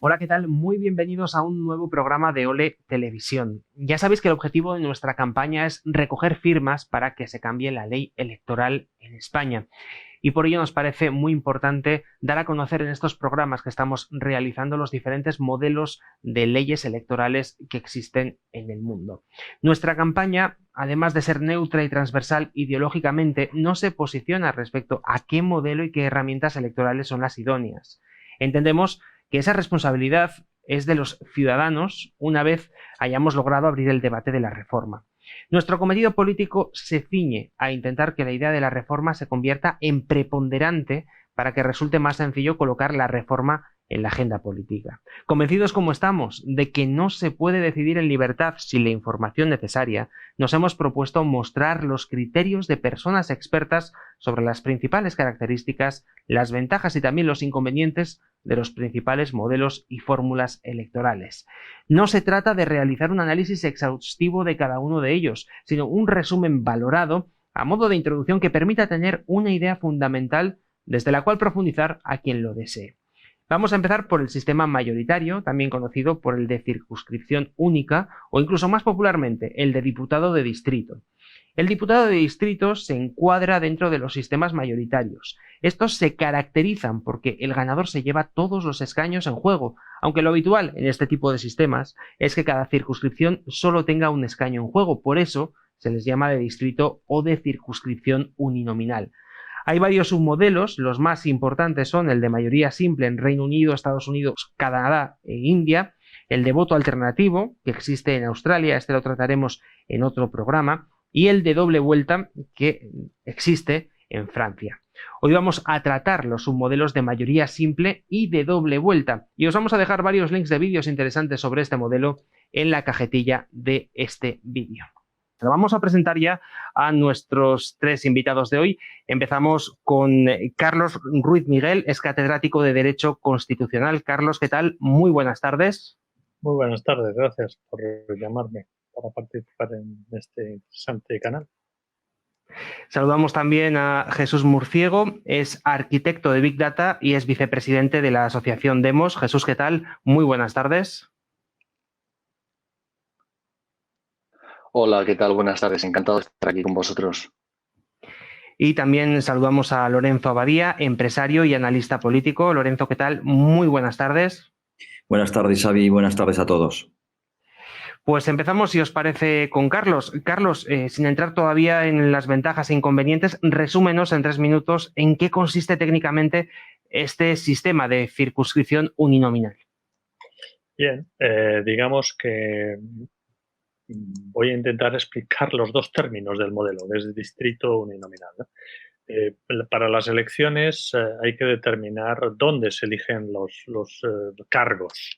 Hola, ¿qué tal? Muy bienvenidos a un nuevo programa de Ole Televisión. Ya sabéis que el objetivo de nuestra campaña es recoger firmas para que se cambie la ley electoral en España. Y por ello nos parece muy importante dar a conocer en estos programas que estamos realizando los diferentes modelos de leyes electorales que existen en el mundo. Nuestra campaña, además de ser neutra y transversal ideológicamente, no se posiciona respecto a qué modelo y qué herramientas electorales son las idóneas. Entendemos que esa responsabilidad es de los ciudadanos una vez hayamos logrado abrir el debate de la reforma. Nuestro cometido político se ciñe a intentar que la idea de la reforma se convierta en preponderante para que resulte más sencillo colocar la reforma en la agenda política. Convencidos como estamos de que no se puede decidir en libertad sin la información necesaria, nos hemos propuesto mostrar los criterios de personas expertas sobre las principales características, las ventajas y también los inconvenientes de los principales modelos y fórmulas electorales. No se trata de realizar un análisis exhaustivo de cada uno de ellos, sino un resumen valorado a modo de introducción que permita tener una idea fundamental desde la cual profundizar a quien lo desee. Vamos a empezar por el sistema mayoritario, también conocido por el de circunscripción única o incluso más popularmente el de diputado de distrito. El diputado de distrito se encuadra dentro de los sistemas mayoritarios. Estos se caracterizan porque el ganador se lleva todos los escaños en juego, aunque lo habitual en este tipo de sistemas es que cada circunscripción solo tenga un escaño en juego, por eso se les llama de distrito o de circunscripción uninominal. Hay varios submodelos, los más importantes son el de mayoría simple en Reino Unido, Estados Unidos, Canadá e India, el de voto alternativo, que existe en Australia, este lo trataremos en otro programa, y el de doble vuelta, que existe en Francia. Hoy vamos a tratar los submodelos de mayoría simple y de doble vuelta, y os vamos a dejar varios links de vídeos interesantes sobre este modelo en la cajetilla de este vídeo. Pero vamos a presentar ya a nuestros tres invitados de hoy. Empezamos con Carlos Ruiz Miguel, es catedrático de Derecho Constitucional. Carlos, ¿qué tal? Muy buenas tardes. Muy buenas tardes, gracias por llamarme para participar en este interesante canal. Saludamos también a Jesús Murciego, es arquitecto de Big Data y es vicepresidente de la asociación Demos. Jesús, ¿qué tal? Muy buenas tardes. Hola, ¿qué tal? Buenas tardes, encantado de estar aquí con vosotros. Y también saludamos a Lorenzo Abadía, empresario y analista político. Lorenzo, ¿qué tal? Muy buenas tardes. Buenas tardes, Xavi, y buenas tardes a todos. Pues empezamos, si os parece, con Carlos. Carlos, sin entrar todavía en las ventajas e inconvenientes, resúmenos en 3 minutos en qué consiste técnicamente este sistema de circunscripción uninominal. Bien, digamos que voy a intentar explicar los dos términos del modelo, desde distrito uninominal, ¿no? Para las elecciones hay que determinar dónde se eligen los cargos.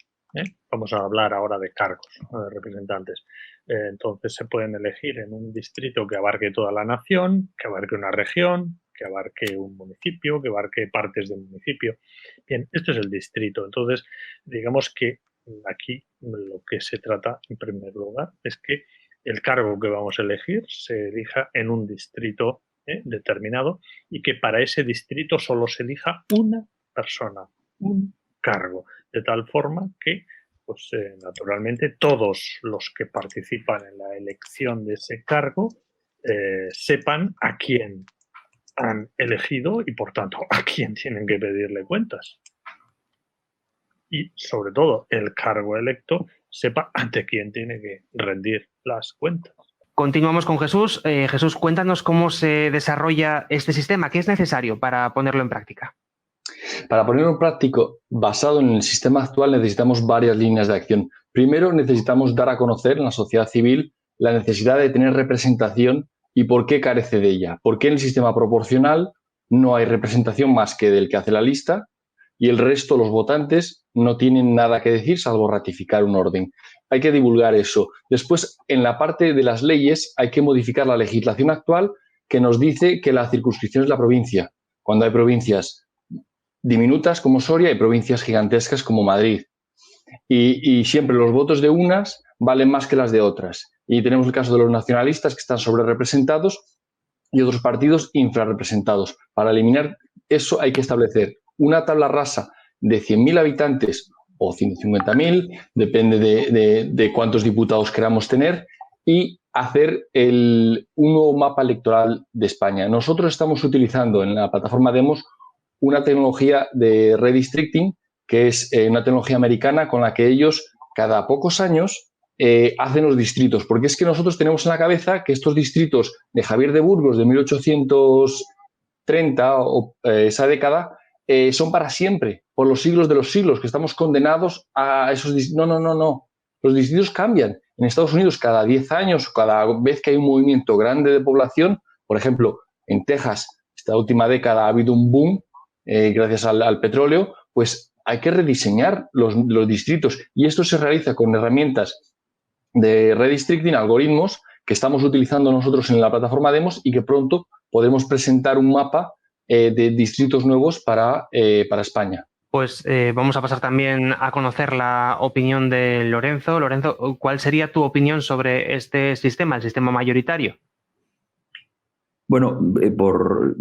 Vamos a hablar ahora de cargos, representantes. Entonces se pueden elegir en un distrito que abarque toda la nación, que abarque una región, que abarque un municipio, que abarque partes del municipio. Bien, esto es el distrito. Entonces, digamos que aquí lo que se trata, en primer lugar, es que el cargo que vamos a elegir se elija en un distrito determinado y que para ese distrito solo se elija una persona, un cargo, de tal forma que pues naturalmente todos los que participan en la elección de ese cargo sepan a quién han elegido y por tanto a quién tienen que pedirle cuentas. Y sobre todo el cargo electo sepa ante quién tiene que rendir las cuentas. Continuamos con Jesús. Jesús, cuéntanos cómo se desarrolla este sistema, qué es necesario para ponerlo en práctica. Para ponerlo en práctica, basado en el sistema actual, necesitamos varias líneas de acción. Primero, necesitamos dar a conocer en la sociedad civil la necesidad de tener representación y por qué carece de ella. ¿Por qué en el sistema proporcional no hay representación más que del que hace la lista y el resto, los votantes, no tienen nada que decir salvo ratificar un orden? Hay que divulgar eso. Después, en la parte de las leyes, hay que modificar la legislación actual que nos dice que la circunscripción es la provincia. Cuando hay provincias diminutas como Soria y provincias gigantescas como Madrid. Y siempre los votos de unas valen más que las de otras. Y tenemos el caso de los nacionalistas que están sobrerepresentados y otros partidos infrarrepresentados. Para eliminar eso hay que establecer una tabla rasa de 100.000 habitantes o 150.000, depende de cuántos diputados queramos tener, y hacer un nuevo mapa electoral de España. Nosotros estamos utilizando en la plataforma Demos una tecnología de redistricting, que es una tecnología americana con la que ellos cada pocos años hacen los distritos, porque es que nosotros tenemos en la cabeza que estos distritos de Javier de Burgos de 1830 o esa década son para siempre, por los siglos de los siglos, que estamos condenados a esos distritos. No, no, no, no. Los distritos cambian. En Estados Unidos, cada 10 años, cada vez que hay un movimiento grande de población, por ejemplo, en Texas, esta última década ha habido un boom gracias al petróleo, pues hay que rediseñar los distritos, y esto se realiza con herramientas de redistricting, algoritmos que estamos utilizando nosotros en la plataforma Demos, y que pronto podremos presentar un mapa de distritos nuevos para España. Pues vamos a pasar también a conocer la opinión de Lorenzo. Lorenzo, ¿cuál sería tu opinión sobre este sistema, el sistema mayoritario? Bueno, por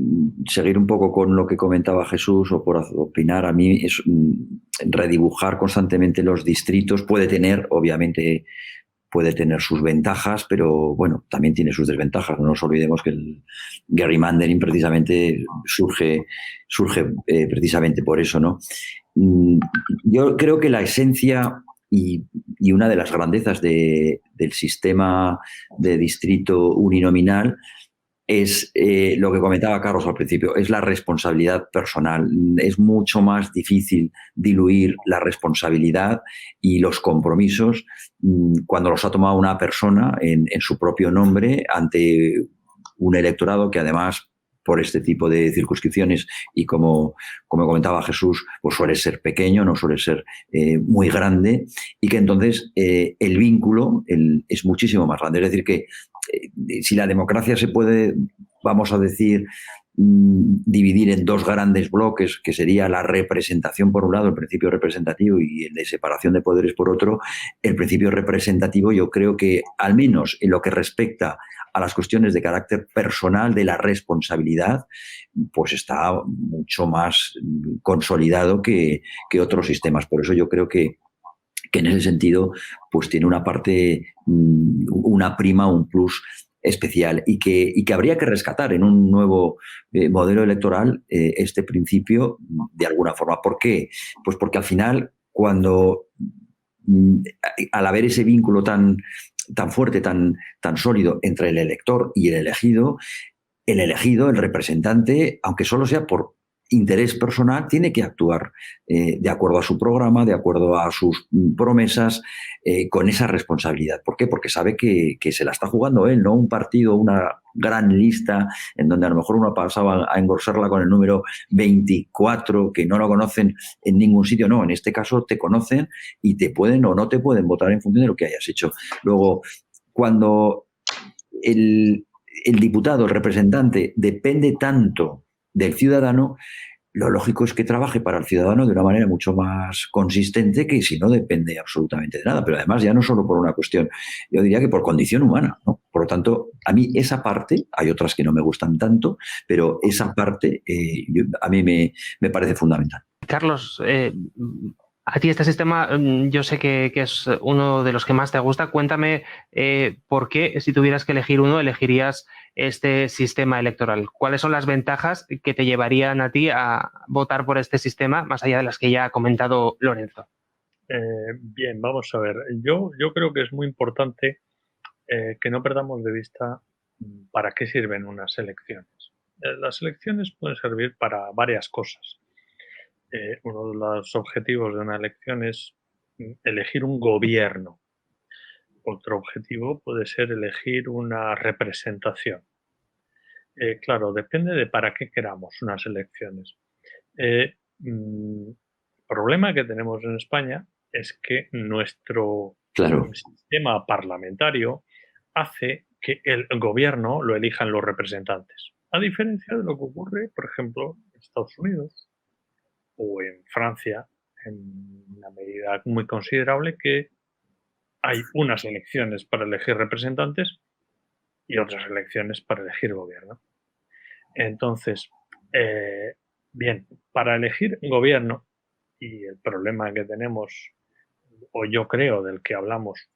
seguir un poco con lo que comentaba Jesús, o por opinar, a mí es redibujar constantemente los distritos puede tener, obviamente, puede tener sus ventajas, pero bueno, también tiene sus desventajas. No nos olvidemos que el gerrymandering precisamente surge precisamente por eso, ¿no? Yo creo que la esencia y una de las grandezas del sistema de distrito uninominal es lo que comentaba Carlos al principio, es la responsabilidad personal. Es mucho más difícil diluir la responsabilidad y los compromisos cuando los ha tomado una persona en su propio nombre ante un electorado que, además, por este tipo de circunscripciones, y como comentaba Jesús, pues suele ser pequeño, no suele ser muy grande, y que entonces el vínculo es muchísimo más grande. Es decir, que si la democracia se puede, vamos a decir, dividir en dos grandes bloques, que sería la representación por un lado, el principio representativo, y el de separación de poderes por otro, el principio representativo, yo creo que, al menos en lo que respecta a las cuestiones de carácter personal, de la responsabilidad, pues está mucho más consolidado que otros sistemas. Por eso yo creo que en ese sentido pues tiene una parte, una prima, un plus especial, y que habría que rescatar en un nuevo modelo electoral este principio de alguna forma. ¿Por qué? Pues porque al final, cuando al haber ese vínculo tan fuerte, tan sólido entre el elector y el elegido, el representante, aunque solo sea por interés personal, tiene que actuar de acuerdo a su programa, de acuerdo a sus promesas, con esa responsabilidad. ¿Por qué? Porque sabe que se la está jugando él, no un partido, una gran lista en donde a lo mejor uno pasaba a engrosarla con el número 24, que no lo conocen en ningún sitio. No, en este caso te conocen y te pueden o no te pueden votar en función de lo que hayas hecho. Luego, cuando el diputado, el representante, depende tanto del ciudadano, lo lógico es que trabaje para el ciudadano de una manera mucho más consistente que si no depende absolutamente de nada. Pero además, ya no solo por una cuestión, yo diría que por condición humana, ¿no? Por lo tanto, a mí esa parte, hay otras que no me gustan tanto, pero esa parte a mí me parece fundamental. Carlos, a ti este sistema yo sé que es uno de los que más te gusta. Cuéntame por qué, si tuvieras que elegir uno, elegirías este sistema electoral. ¿Cuáles son las ventajas que te llevarían a ti a votar por este sistema, más allá de las que ya ha comentado Lorenzo? Bien, vamos a ver. Yo creo que es muy importante que no perdamos de vista para qué sirven unas elecciones. Las elecciones pueden servir para varias cosas. Uno de los objetivos de una elección es elegir un gobierno. Otro objetivo puede ser elegir una representación. Claro, depende de para qué queramos unas elecciones. El problema que tenemos en España es que nuestro sistema parlamentario hace que el gobierno lo elijan los representantes. A diferencia de lo que ocurre, por ejemplo, en Estados Unidos o en Francia, en una medida muy considerable, que hay unas elecciones para elegir representantes y otras elecciones para elegir gobierno. Entonces, bien, para elegir gobierno y el problema que tenemos, o yo creo del que hablamos,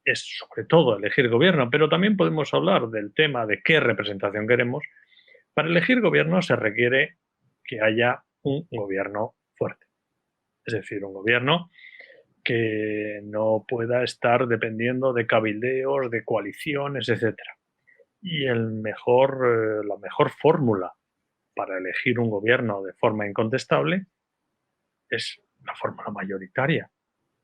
es sobre todo elegir gobierno, pero también podemos hablar del tema de qué representación queremos. Para elegir gobierno se requiere que haya un gobierno fuerte, es decir, un gobierno que no pueda estar dependiendo de cabildeos, de coaliciones, etc. Y la mejor fórmula para elegir un gobierno de forma incontestable es la fórmula mayoritaria,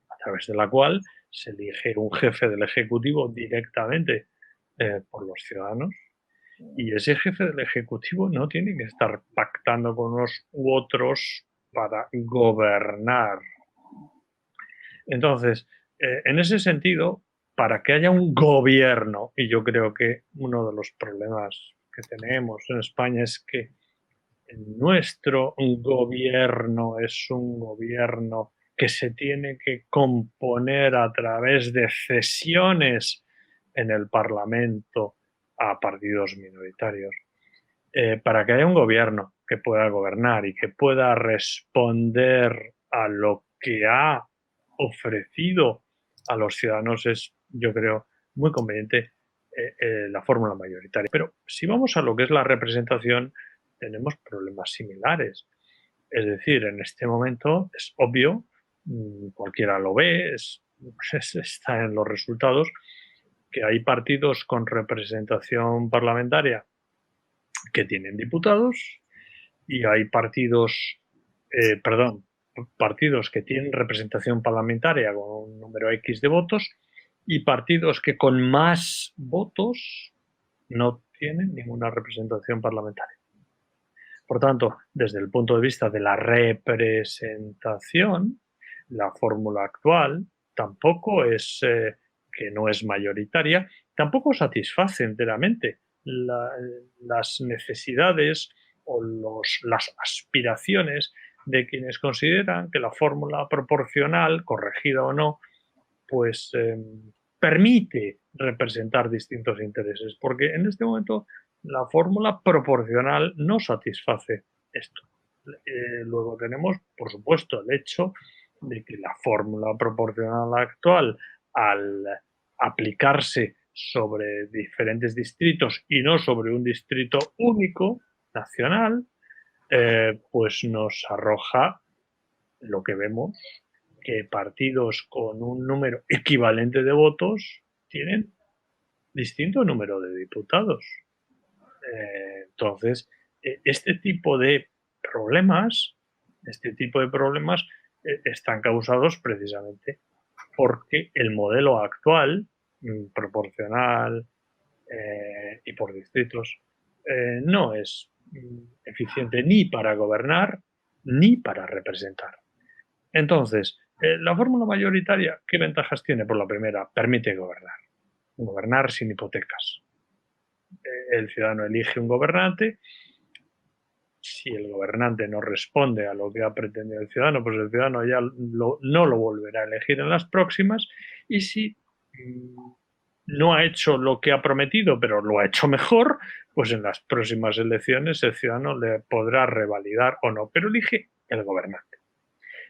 a través de la cual se elige un jefe del Ejecutivo directamente por los ciudadanos, y ese jefe del Ejecutivo no tiene que estar pactando con unos u otros para gobernar. Entonces, en ese sentido, para que haya un gobierno, y yo creo que uno de los problemas que tenemos en España es que nuestro gobierno es un gobierno que se tiene que componer a través de cesiones en el Parlamento a partidos minoritarios. Para que haya un gobierno que pueda gobernar y que pueda responder a lo que ha ofrecido a los ciudadanos, es, yo creo, muy conveniente la fórmula mayoritaria. Pero si vamos a lo que es la representación, tenemos problemas similares. Es decir, en este momento es obvio, cualquiera lo ve, está en los resultados, que hay partidos con representación parlamentaria que tienen diputados y hay partidos que tienen representación parlamentaria con un número X de votos y partidos que con más votos no tienen ninguna representación parlamentaria. Por tanto, desde el punto de vista de la representación, la fórmula actual tampoco es que no es mayoritaria, tampoco satisface enteramente las necesidades o las aspiraciones de quienes consideran que la fórmula proporcional, corregida o no, pues permite representar distintos intereses, porque en este momento la fórmula proporcional no satisface esto. Luego tenemos, por supuesto, el hecho de que la fórmula proporcional actual, al aplicarse sobre diferentes distritos y no sobre un distrito único nacional, pues nos arroja lo que vemos, que partidos con un número equivalente de votos tienen distinto número de diputados. Entonces, este tipo de problemas están causados precisamente porque el modelo actual, proporcional y por distritos, no es eficiente ni para gobernar ni para representar. Entonces, la fórmula mayoritaria, ¿qué ventajas tiene? Por la primera, permite gobernar sin hipotecas. El ciudadano elige un gobernante. Si el gobernante no responde a lo que ha pretendido el ciudadano, pues el ciudadano ya no lo volverá a elegir en las próximas. Y si no ha hecho lo que ha prometido, pero lo ha hecho mejor, pues en las próximas elecciones el ciudadano le podrá revalidar o no, pero elige el gobernante.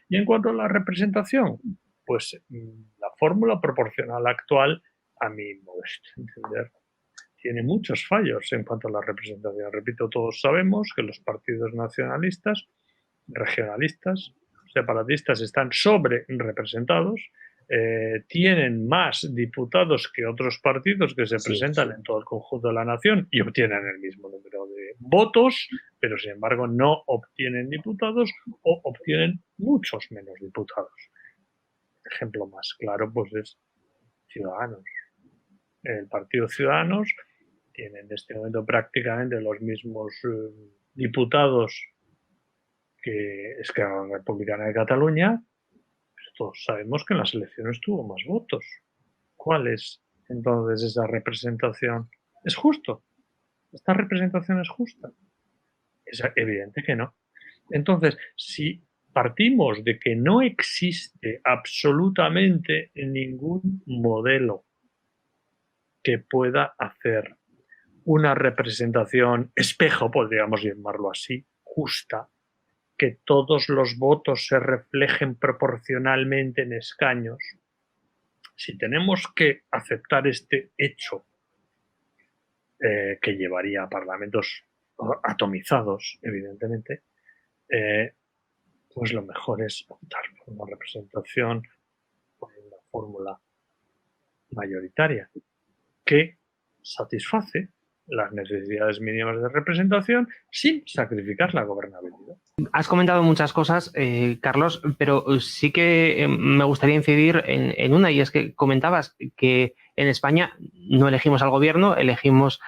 Y en cuanto a la representación, pues la fórmula proporcional actual, a mi modesto entender, tiene muchos fallos en cuanto a la representación. Repito, todos sabemos que los partidos nacionalistas, regionalistas, separatistas están sobre representados, tienen más diputados que otros partidos que se presentan en todo el conjunto de la nación y obtienen el mismo número de votos, pero sin embargo no obtienen diputados o obtienen muchos menos diputados. El ejemplo más claro pues es Ciudadanos. El partido Ciudadanos tiene en este momento prácticamente los mismos diputados que Esquerra Republicana de Cataluña, pero todos sabemos que en las elecciones tuvo más votos. ¿Cuál es entonces esa representación? ¿Es justo? ¿Esta representación es justa? Es evidente que no. Entonces, si partimos de que no existe absolutamente ningún modelo que pueda hacer una representación espejo, podríamos llamarlo así, justa, que todos los votos se reflejen proporcionalmente en escaños, si tenemos que aceptar este hecho que llevaría a parlamentos atomizados, evidentemente, pues lo mejor es optar por una representación, por una fórmula mayoritaria que satisface las necesidades mínimas de representación sin sacrificar la gobernabilidad. Has comentado muchas cosas, Carlos, pero sí que me gustaría incidir en una, y es que comentabas que en España no elegimos al gobierno, elegimos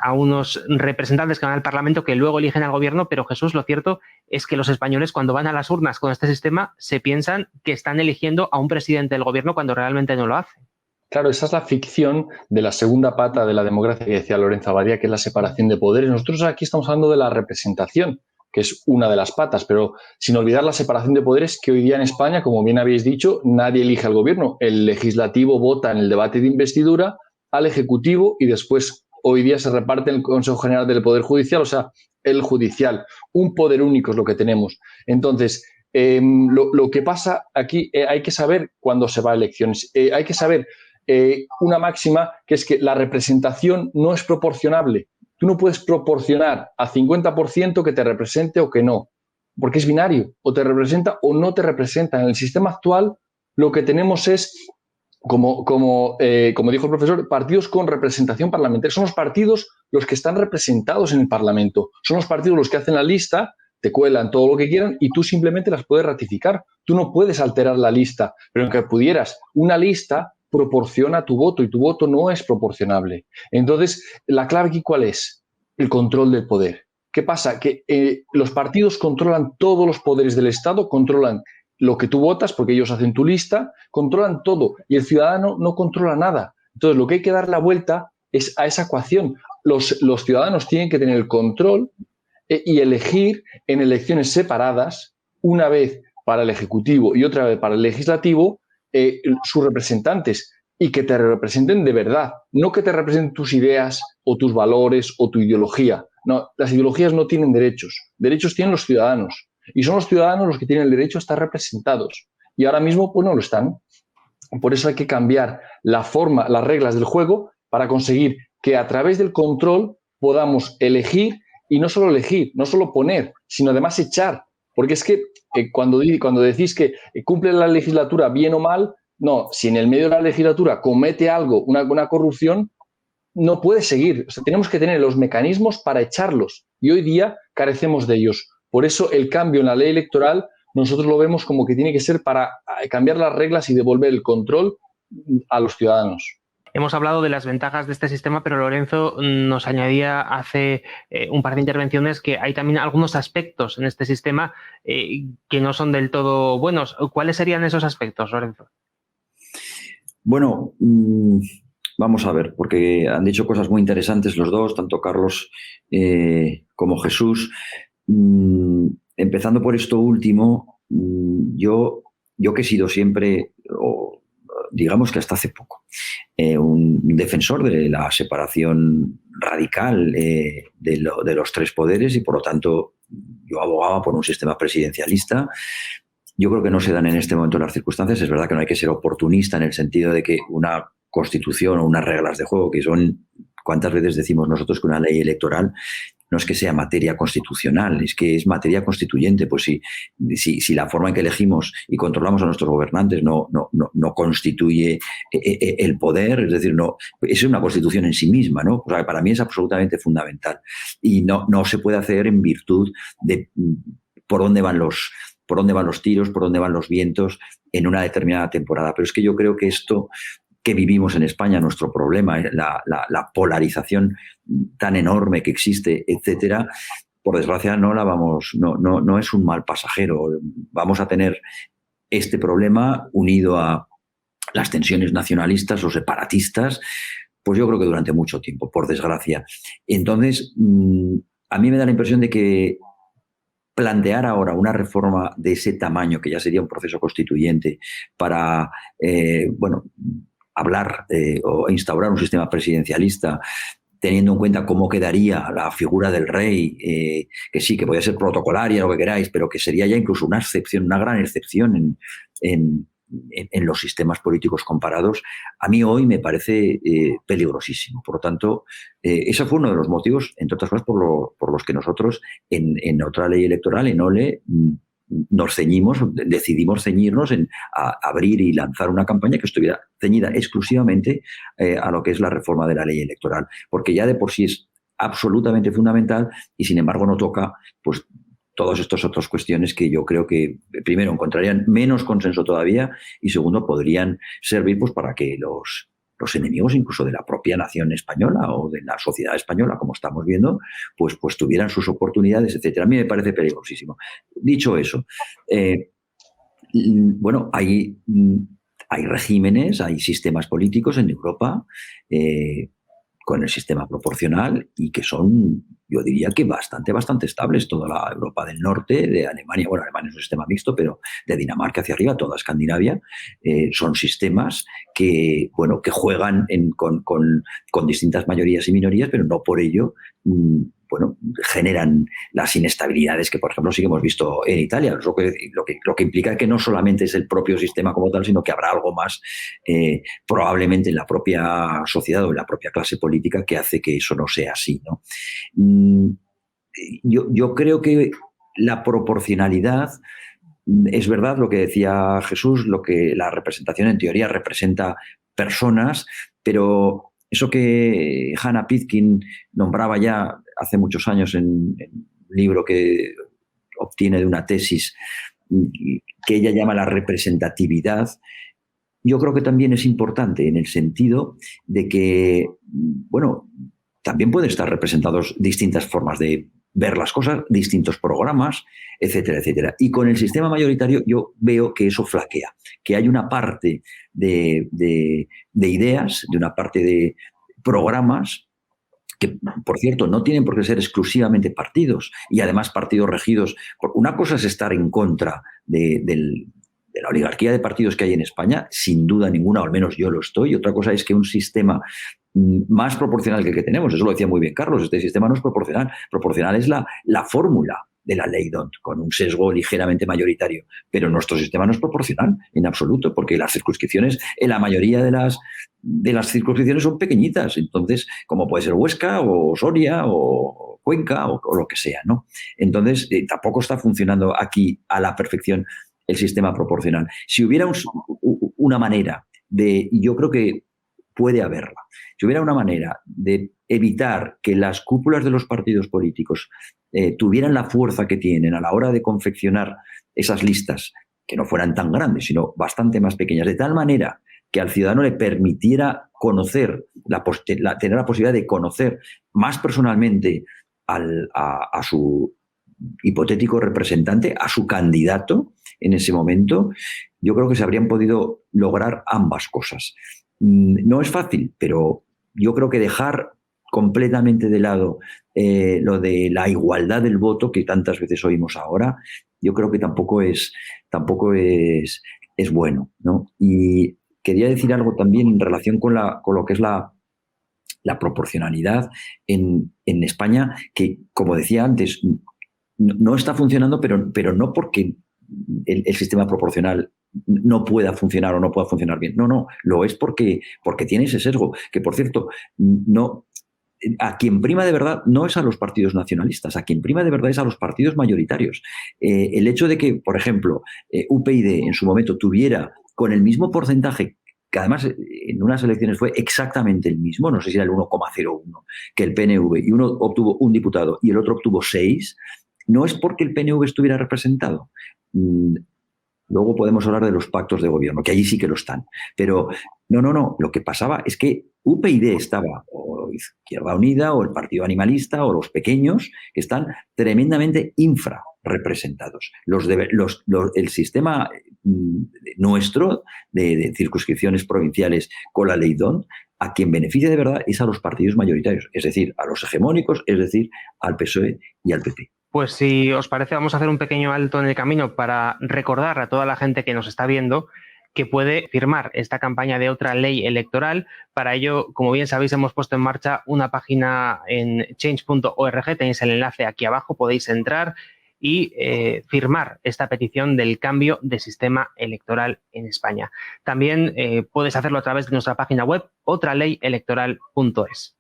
a unos representantes que van al Parlamento que luego eligen al gobierno, pero Jesús, lo cierto es que los españoles cuando van a las urnas con este sistema se piensan que están eligiendo a un presidente del gobierno cuando realmente no lo hacen. Claro, esa es la ficción de la segunda pata de la democracia que decía Lorenzo Abadía, que es la separación de poderes. Nosotros aquí estamos hablando de la representación, que es una de las patas, pero sin olvidar la separación de poderes que hoy día en España, como bien habéis dicho, nadie elige al gobierno. El legislativo vota en el debate de investidura al ejecutivo y después hoy día se reparte en el Consejo General del Poder Judicial, o sea, el judicial. Un poder único es lo que tenemos. Entonces, lo que pasa aquí, hay que saber cuándo se va a elecciones. Hay que saber una máxima que es que la representación no es proporcionable. Tú no puedes proporcionar a 50% que te represente o que no, porque es binario, o te representa o no te representa. En el sistema actual lo que tenemos es, como dijo el profesor, partidos con representación parlamentaria. Son los partidos los que están representados en el Parlamento. Son los partidos los que hacen la lista, te cuelan todo lo que quieran y tú simplemente las puedes ratificar. Tú no puedes alterar la lista, pero aunque pudieras, una lista proporciona tu voto y tu voto no es proporcionable. Entonces, la clave aquí, ¿cuál es? El control del poder. ¿Qué pasa? Que los partidos controlan todos los poderes del Estado, controlan lo que tú votas, porque ellos hacen tu lista, controlan todo y el ciudadano no controla nada. Entonces, lo que hay que dar la vuelta es a esa ecuación. Los ciudadanos tienen que tener el control y elegir en elecciones separadas, una vez para el Ejecutivo y otra vez para el Legislativo, sus representantes y que te representen de verdad, no que te representen tus ideas o tus valores o tu ideología. No, las ideologías no tienen derechos. Derechos tienen los ciudadanos y son los ciudadanos los que tienen el derecho a estar representados y ahora mismo pues no lo están. Por eso hay que cambiar la forma, las reglas del juego para conseguir que a través del control podamos elegir y no solo elegir, no solo poner, sino además echar. Porque es que cuando decís que cumple la legislatura bien o mal, no, si en el medio de la legislatura comete algo, una corrupción, no puede seguir. O sea, tenemos que tener los mecanismos para echarlos y hoy día carecemos de ellos. Por eso el cambio en la ley electoral nosotros lo vemos como que tiene que ser para cambiar las reglas y devolver el control a los ciudadanos. Hemos hablado de las ventajas de este sistema, pero Lorenzo nos añadía hace un par de intervenciones que hay también algunos aspectos en este sistema que no son del todo buenos. ¿Cuáles serían esos aspectos, Lorenzo? Bueno, vamos a ver, porque han dicho cosas muy interesantes los dos, tanto Carlos como Jesús. Empezando por esto último, yo que he sido siempre, digamos que hasta hace poco, un defensor de la separación radical de los tres poderes y, por lo tanto, yo abogaba por un sistema presidencialista. Yo creo que no se dan en este momento las circunstancias. Es verdad que no hay que ser oportunista en el sentido de que una constitución o unas reglas de juego, que son, ¿cuántas veces decimos nosotros que una ley electoral no es que sea materia constitucional, es que es materia constituyente? Pues si la forma en que elegimos y controlamos a nuestros gobernantes no constituye el poder, es decir, no es una constitución en sí misma, ¿no? O sea, para mí es absolutamente fundamental y no se puede hacer en virtud de por dónde van los tiros, por dónde van los vientos en una determinada temporada. Pero es que yo creo que esto que vivimos en España, nuestro problema, la polarización tan enorme que existe, etcétera, por desgracia no es un mal pasajero. Vamos a tener este problema unido a las tensiones nacionalistas o separatistas, pues yo creo que durante mucho tiempo, por desgracia. Entonces, a mí me da la impresión de que plantear ahora una reforma de ese tamaño, que ya sería un proceso constituyente, para, hablar o instaurar un sistema presidencialista, teniendo en cuenta cómo quedaría la figura del rey, que sí, que podía ser protocolaria, lo que queráis, pero que sería ya incluso una excepción, una gran excepción en los sistemas políticos comparados, a mí hoy me parece peligrosísimo. Por lo tanto, ese fue uno de los motivos, entre otras cosas, por los que nosotros en otra ley electoral, en OLE, decidimos ceñirnos a abrir y lanzar una campaña que estuviera ceñida exclusivamente a lo que es la reforma de la ley electoral, porque ya de por sí es absolutamente fundamental y sin embargo no toca pues todas estas otras cuestiones que yo creo que, primero, encontrarían menos consenso todavía y, segundo, podrían servir pues para que los enemigos incluso de la propia nación española o de la sociedad española, como estamos viendo, pues tuvieran sus oportunidades, etcétera. A mí me parece peligrosísimo. Dicho eso, bueno, hay regímenes, hay sistemas políticos en Europa con el sistema proporcional y que son, yo diría que bastante estables. Toda la Europa del Norte, de Alemania, bueno, Alemania es un sistema mixto, pero de Dinamarca hacia arriba, toda Escandinavia, son sistemas que, bueno, que juegan con distintas mayorías y minorías, pero no por ello bueno, generan las inestabilidades que, por ejemplo, sí que hemos visto en Italia. Lo que implica que no solamente es el propio sistema como tal, sino que habrá algo más probablemente en la propia sociedad o en la propia clase política que hace que eso no sea así, ¿no? Yo creo que la proporcionalidad, es verdad lo que decía Jesús, lo que la representación en teoría representa personas, pero eso que Hannah Pitkin nombraba ya hace muchos años en un libro que obtiene de una tesis que ella llama la representatividad, yo creo que también es importante en el sentido de que, bueno, también pueden estar representados distintas formas de ver las cosas, distintos programas, etcétera, etcétera. Y con el sistema mayoritario yo veo que eso flaquea, que hay una parte de ideas, de una parte de programas que, por cierto, no tienen por qué ser exclusivamente partidos y además partidos regidos. Una cosa es estar en contra de la oligarquía de partidos que hay en España, sin duda ninguna, o al menos yo lo estoy, y otra cosa es que un sistema más proporcional que el que tenemos, eso lo decía muy bien Carlos, este sistema no es proporcional, proporcional es la fórmula de la ley DONT, con un sesgo ligeramente mayoritario, pero nuestro sistema no es proporcional en absoluto, porque las circunscripciones, en la mayoría de las circunscripciones son pequeñitas, entonces, como puede ser Huesca o Soria o Cuenca o lo que sea, ¿no? Entonces, tampoco está funcionando aquí a la perfección el sistema proporcional. Si hubiera una manera de, y yo creo que puede haberla, si hubiera una manera de evitar que las cúpulas de los partidos políticos tuvieran la fuerza que tienen a la hora de confeccionar esas listas, que no fueran tan grandes, sino bastante más pequeñas, de tal manera que al ciudadano le permitiera conocer, tener la posibilidad de conocer más personalmente a su hipotético representante, a su candidato en ese momento, yo creo que se habrían podido lograr ambas cosas. No es fácil, pero yo creo que dejar completamente de lado lo de la igualdad del voto que tantas veces oímos ahora, yo creo que tampoco es bueno, ¿no? Y quería decir algo también en relación con lo que es la proporcionalidad en España, que, como decía antes, no está funcionando, pero no porque el sistema proporcional no pueda funcionar o no pueda funcionar bien. No, lo es porque tiene ese sesgo, que, por cierto, no, a quien prima de verdad no es a los partidos nacionalistas, a quien prima de verdad es a los partidos mayoritarios. El hecho de que, por ejemplo, UPyD en su momento tuviera con el mismo porcentaje, que además en unas elecciones fue exactamente el mismo, no sé si era el 1,01 que el PNV, y uno obtuvo un diputado y el otro obtuvo 6, no es porque el PNV estuviera representado. Luego podemos hablar de los pactos de gobierno, que allí sí que lo están. Pero no. Lo que pasaba es que UPyD estaba, o Izquierda Unida, o el Partido Animalista, o los pequeños, que están tremendamente infrarrepresentados. El sistema nuestro de circunscripciones provinciales con la ley DONT, a quien beneficia de verdad es a los partidos mayoritarios, es decir, a los hegemónicos, es decir, al PSOE y al PP. Pues si os parece, vamos a hacer un pequeño alto en el camino para recordar a toda la gente que nos está viendo que puede firmar esta campaña de otra ley electoral. Para ello, como bien sabéis, hemos puesto en marcha una página en change.org, tenéis el enlace aquí abajo, podéis entrar y firmar esta petición del cambio de sistema electoral en España. También puedes hacerlo a través de nuestra página web, otraleyelectoral.es.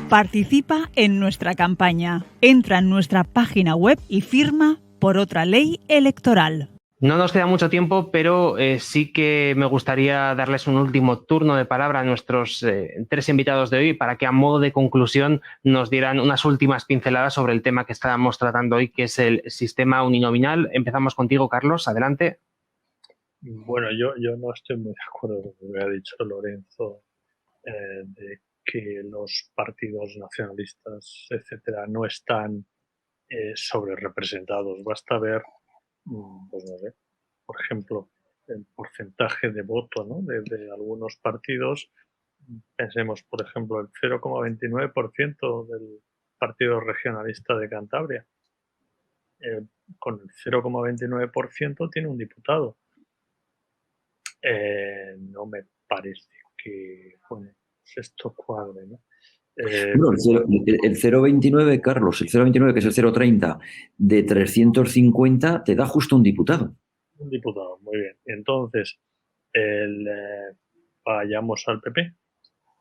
Participa en nuestra campaña. Entra en nuestra página web y firma por otra ley electoral. No nos queda mucho tiempo, pero sí que me gustaría darles un último turno de palabra a nuestros 3 invitados de hoy para que a modo de conclusión nos dieran unas últimas pinceladas sobre el tema que estábamos tratando hoy, que es el sistema uninominal. Empezamos contigo, Carlos. Adelante. Bueno, yo no estoy muy de acuerdo con lo que ha dicho Lorenzo, de que los partidos nacionalistas, etcétera, no están sobre representados. Basta ver, pues no sé, por ejemplo, el porcentaje de voto, ¿no?, de algunos partidos. Pensemos, por ejemplo, el 0,29% del Partido Regionalista de Cantabria. Con el 0,29% tiene un diputado. No me parece que, bueno, esto cuadre, ¿no? Bueno, el 0,29, Carlos, el 0,29, que es el 0,30 de 350, te da justo un diputado. Un diputado, muy bien. Entonces, vayamos al PP.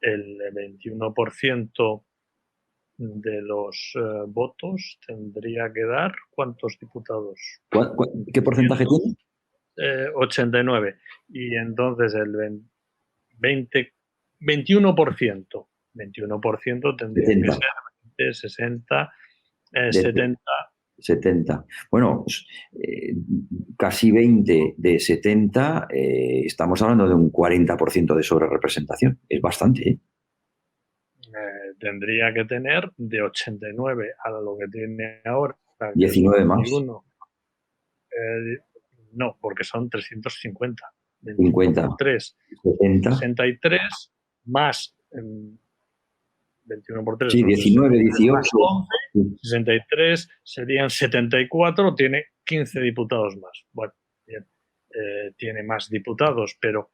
El 21% de los votos tendría que dar, ¿cuántos diputados? ¿Qué porcentaje tiene? 89. Y entonces el 21%. 21% tendría 70. que ser 20, 60, 70. 70. Bueno, pues, casi 20 de 70, estamos hablando de un 40% de sobrerepresentación. Es bastante, ¿eh? Tendría que tener de 89 a lo que tiene ahora. 19 más. No, porque son 350. 50. 3, 70. 63 más 21 por 3. Sí, 19, 18. 11, 63 serían 74, tiene 15 diputados más. Bueno, bien, tiene más diputados, pero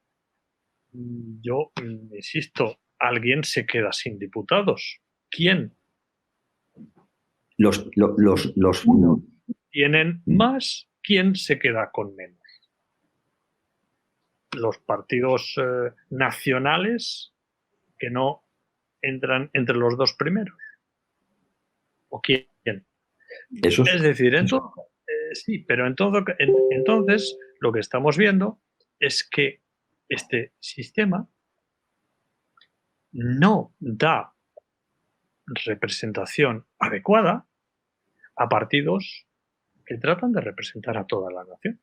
yo insisto, alguien se queda sin diputados. ¿Quién? Los tienen más, ¿quién se queda con menos? Los partidos nacionales que no entran entre los 2 primeros. ¿O quién? Es decir, entonces, sí, pero entonces lo que estamos viendo es que este sistema no da representación adecuada a partidos que tratan de representar a toda la nación.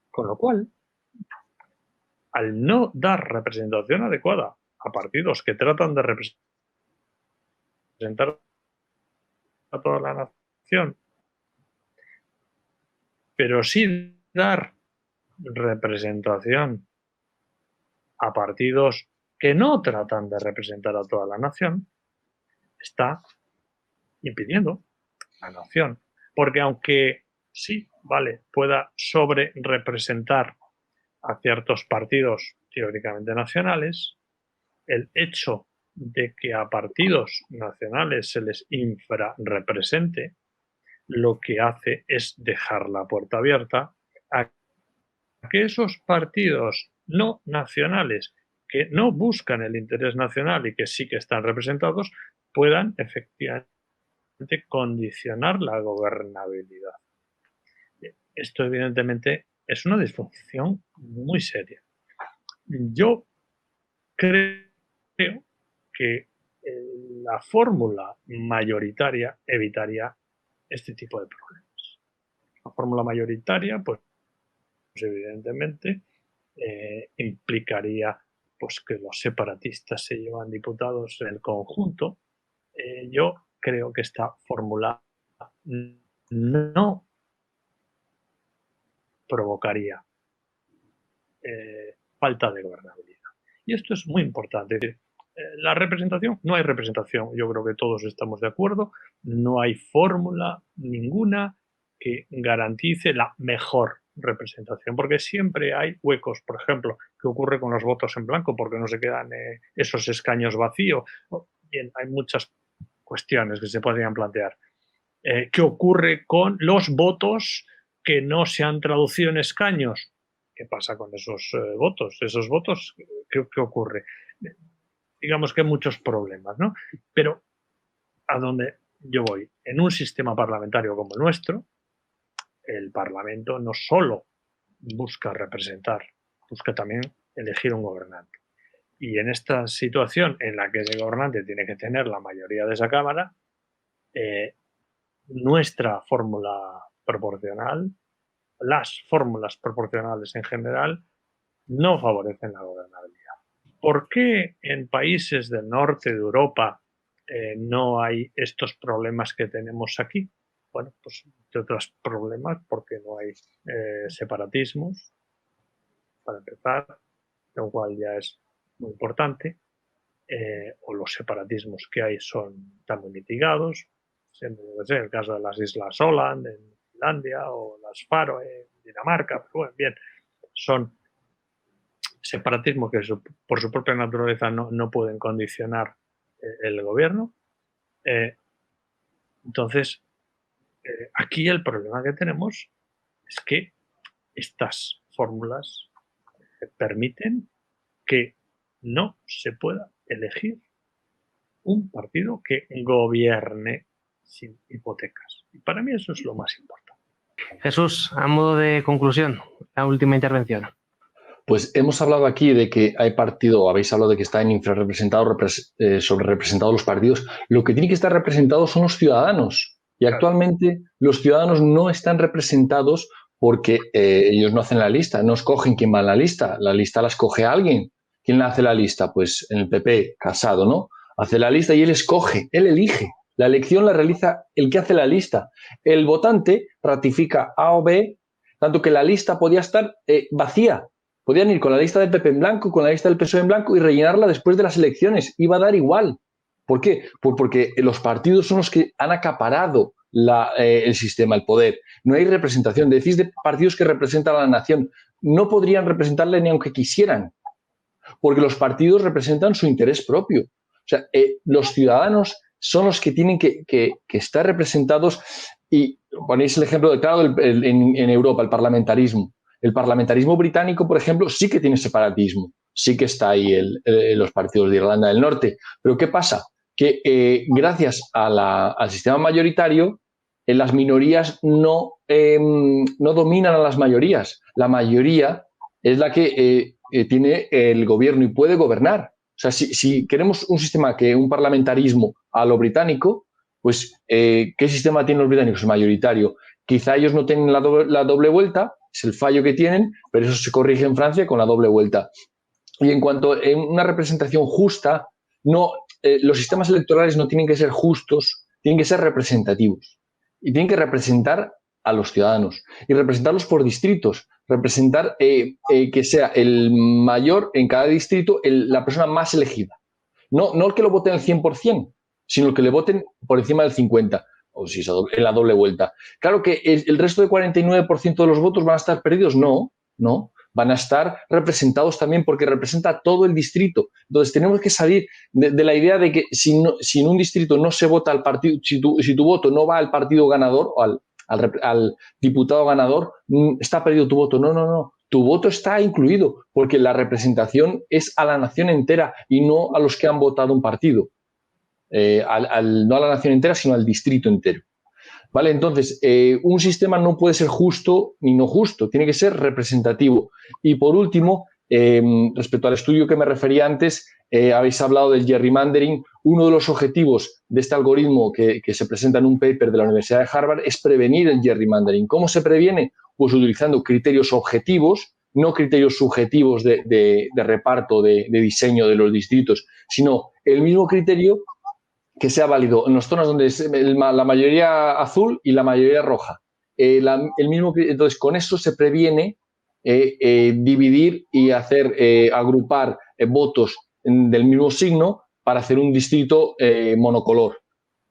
Con lo cual, al no dar representación adecuada a partidos que tratan de representar a toda la nación, pero sí dar representación a partidos que no tratan de representar a toda la nación, está impidiendo a la nación. Porque aunque sí, vale, pueda sobre representar a ciertos partidos teóricamente nacionales, el hecho de que a partidos nacionales se les infrarrepresente, lo que hace es dejar la puerta abierta a que esos partidos no nacionales que no buscan el interés nacional y que sí que están representados puedan efectivamente condicionar la gobernabilidad. Esto evidentemente es una disfunción muy seria. Yo creo que la fórmula mayoritaria evitaría este tipo de problemas. La fórmula mayoritaria, pues evidentemente, implicaría pues que los separatistas se llevan diputados en el conjunto. Yo creo que esta fórmula no provocaría falta de gobernabilidad. Y esto es muy importante. Es decir, la representación, no hay representación, yo creo que todos estamos de acuerdo, no hay fórmula ninguna que garantice la mejor representación, porque siempre hay huecos. Por ejemplo, ¿qué ocurre con los votos en blanco? ¿Por qué no se quedan esos escaños vacíos? Bien, hay muchas cuestiones que se podrían plantear. ¿Qué ocurre con los votos que no se han traducido en escaños? ¿Qué pasa con esos votos? ¿Esos votos qué ocurre? Digamos que hay muchos problemas, ¿no? Pero a donde yo voy, en un sistema parlamentario como el nuestro, el Parlamento no solo busca representar, busca también elegir un gobernante. Y en esta situación en la que ese gobernante tiene que tener la mayoría de esa Cámara, nuestra fórmula proporcional, las fórmulas proporcionales en general, no favorecen la gobernabilidad. ¿Por qué en países del norte de Europa no hay estos problemas que tenemos aquí? Bueno, pues entre otros problemas, porque no hay separatismos, para empezar, lo cual ya es muy importante, o los separatismos que hay son tan muy mitigados. En el caso de las Islas Åland en Finlandia o las Faro en Dinamarca, pero bueno, bien, son separatismos que por su propia naturaleza no pueden condicionar el gobierno. Entonces, aquí el problema que tenemos es que estas fórmulas permiten que no se pueda elegir un partido que gobierne sin hipotecas. Y para mí eso es lo más importante. Jesús, a modo de conclusión, la última intervención. Pues hemos hablado aquí de que hay partido, habéis hablado de que están infrarrepresentados, sobrerepresentados los partidos. Lo que tiene que estar representado son los ciudadanos. Y actualmente los ciudadanos no están representados porque ellos no hacen la lista, no escogen quién va en la lista la escoge alguien. ¿Quién la hace la lista? Pues en el PP, Casado, ¿no? Hace la lista y él escoge, él elige. La elección la realiza el que hace la lista. El votante ratifica A o B, tanto que la lista podía estar vacía. Podían ir con la lista del PP en blanco, con la lista del PSOE en blanco y rellenarla después de las elecciones. Iba a dar igual. ¿Por qué? Pues porque los partidos son los que han acaparado el sistema, el poder. No hay representación. Decís de partidos que representan a la nación. No podrían representarle ni aunque quisieran, porque los partidos representan su interés propio. O sea, los ciudadanos son los que tienen que estar representados. Y ponéis el ejemplo de, claro, en Europa, el parlamentarismo. El parlamentarismo británico, por ejemplo, sí que tiene separatismo. Sí que está ahí los partidos de Irlanda del Norte. Pero ¿qué pasa? Que gracias al sistema mayoritario, las minorías no dominan a las mayorías. La mayoría es la que tiene el gobierno y puede gobernar. O sea, si queremos un parlamentarismo a lo británico, pues ¿qué sistema tienen los británicos? El mayoritario. Quizá ellos no tienen la doble vuelta, es el fallo que tienen, pero eso se corrige en Francia con la doble vuelta. Y en cuanto a una representación justa, los sistemas electorales no tienen que ser justos, tienen que ser representativos. Y tienen que representar a los ciudadanos y representarlos por distritos, representar que sea el mayor en cada distrito, la persona más elegida. No el que lo voten al 100%, sino el que le voten por encima del 50%. O si en la doble vuelta. Claro que el resto del 49% de los votos van a estar perdidos. No. Van a estar representados también porque representa todo el distrito. Entonces tenemos que salir de la idea de que si en un distrito no se vota al partido, si tu voto no va al partido ganador o al diputado ganador, está perdido tu voto. No. Tu voto está incluido porque la representación es a la nación entera y no a los que han votado un partido. No a la nación entera, sino al distrito entero. ¿Vale? Entonces, un sistema no puede ser justo ni no justo, tiene que ser representativo. Y por último, respecto al estudio que me refería antes, habéis hablado del gerrymandering. Uno de los objetivos de este algoritmo que se presenta en un paper de la Universidad de Harvard es prevenir el gerrymandering. ¿Cómo se previene? Pues utilizando criterios objetivos, no criterios subjetivos de reparto, de diseño de los distritos, sino el mismo criterio que sea válido en las zonas donde es la mayoría azul y la mayoría roja. Entonces, con eso se previene dividir y agrupar votos del mismo signo para hacer un distrito monocolor.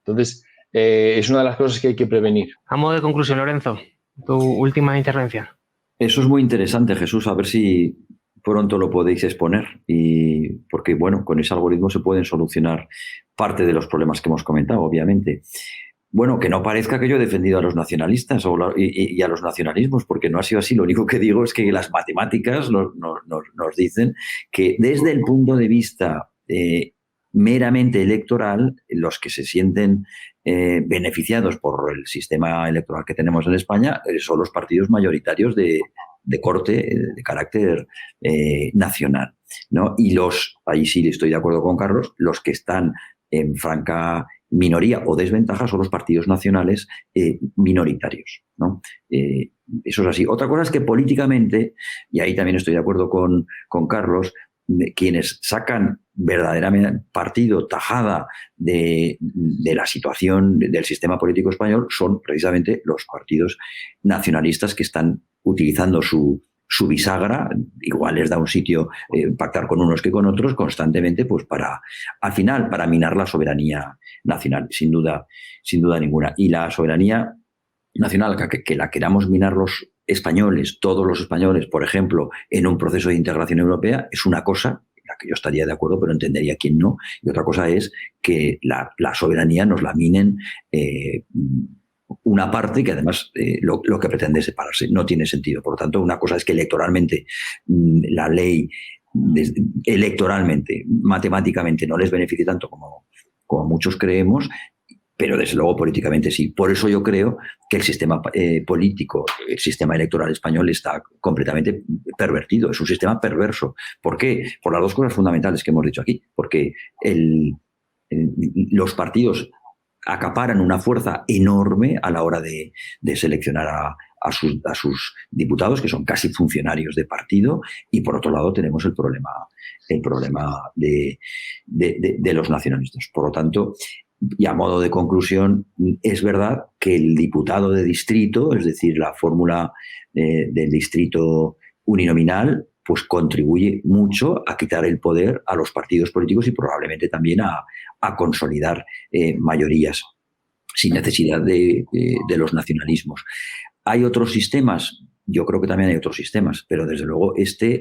Entonces, es una de las cosas que hay que prevenir. A modo de conclusión, Lorenzo, tu última intervención. Eso es muy interesante, Jesús, a ver si pronto lo podéis exponer, y porque bueno, con ese algoritmo se pueden solucionar parte de los problemas que hemos comentado, obviamente. Bueno, que no parezca que yo he defendido a los nacionalistas y a los nacionalismos, porque no ha sido así. Lo único que digo es que las matemáticas nos dicen que desde el punto de vista meramente electoral, los que se sienten beneficiados por el sistema electoral que tenemos en España son los partidos mayoritarios de corte, de carácter nacional, ¿no? Y ahí sí estoy de acuerdo con Carlos, los que están en franca minoría o desventaja son los partidos nacionales minoritarios, ¿no? Eso es así. Otra cosa es que políticamente, y ahí también estoy de acuerdo con Carlos, quienes sacan verdaderamente partido, tajada de la situación del sistema político español son precisamente los partidos nacionalistas que están utilizando su bisagra, igual les da un sitio pactar con unos que con otros constantemente, pues al final, para minar la soberanía nacional, sin duda ninguna. Y la soberanía nacional, que la queramos minar los españoles, todos los españoles, por ejemplo, en un proceso de integración europea, es una cosa en la que yo estaría de acuerdo, pero entendería quién no. Y otra cosa es que la soberanía nos la minen una parte que además lo que pretende es separarse. No tiene sentido. Por lo tanto, una cosa es que electoralmente la ley, electoralmente, matemáticamente, no les beneficie tanto como muchos creemos, pero desde luego políticamente sí. Por eso yo creo que el sistema político, el sistema electoral español está completamente pervertido. Es un sistema perverso. ¿Por qué? Por las dos cosas fundamentales que hemos dicho aquí. Porque los partidos acaparan una fuerza enorme a la hora de seleccionar a sus diputados, que son casi funcionarios de partido, y por otro lado tenemos el problema de los nacionalistas. Por lo tanto, y a modo de conclusión, es verdad que el diputado de distrito, es decir, la fórmula del distrito uninominal, pues contribuye mucho a quitar el poder a los partidos políticos y probablemente también a consolidar mayorías sin necesidad de los nacionalismos. ¿Hay otros sistemas? Yo creo que también hay otros sistemas, pero desde luego este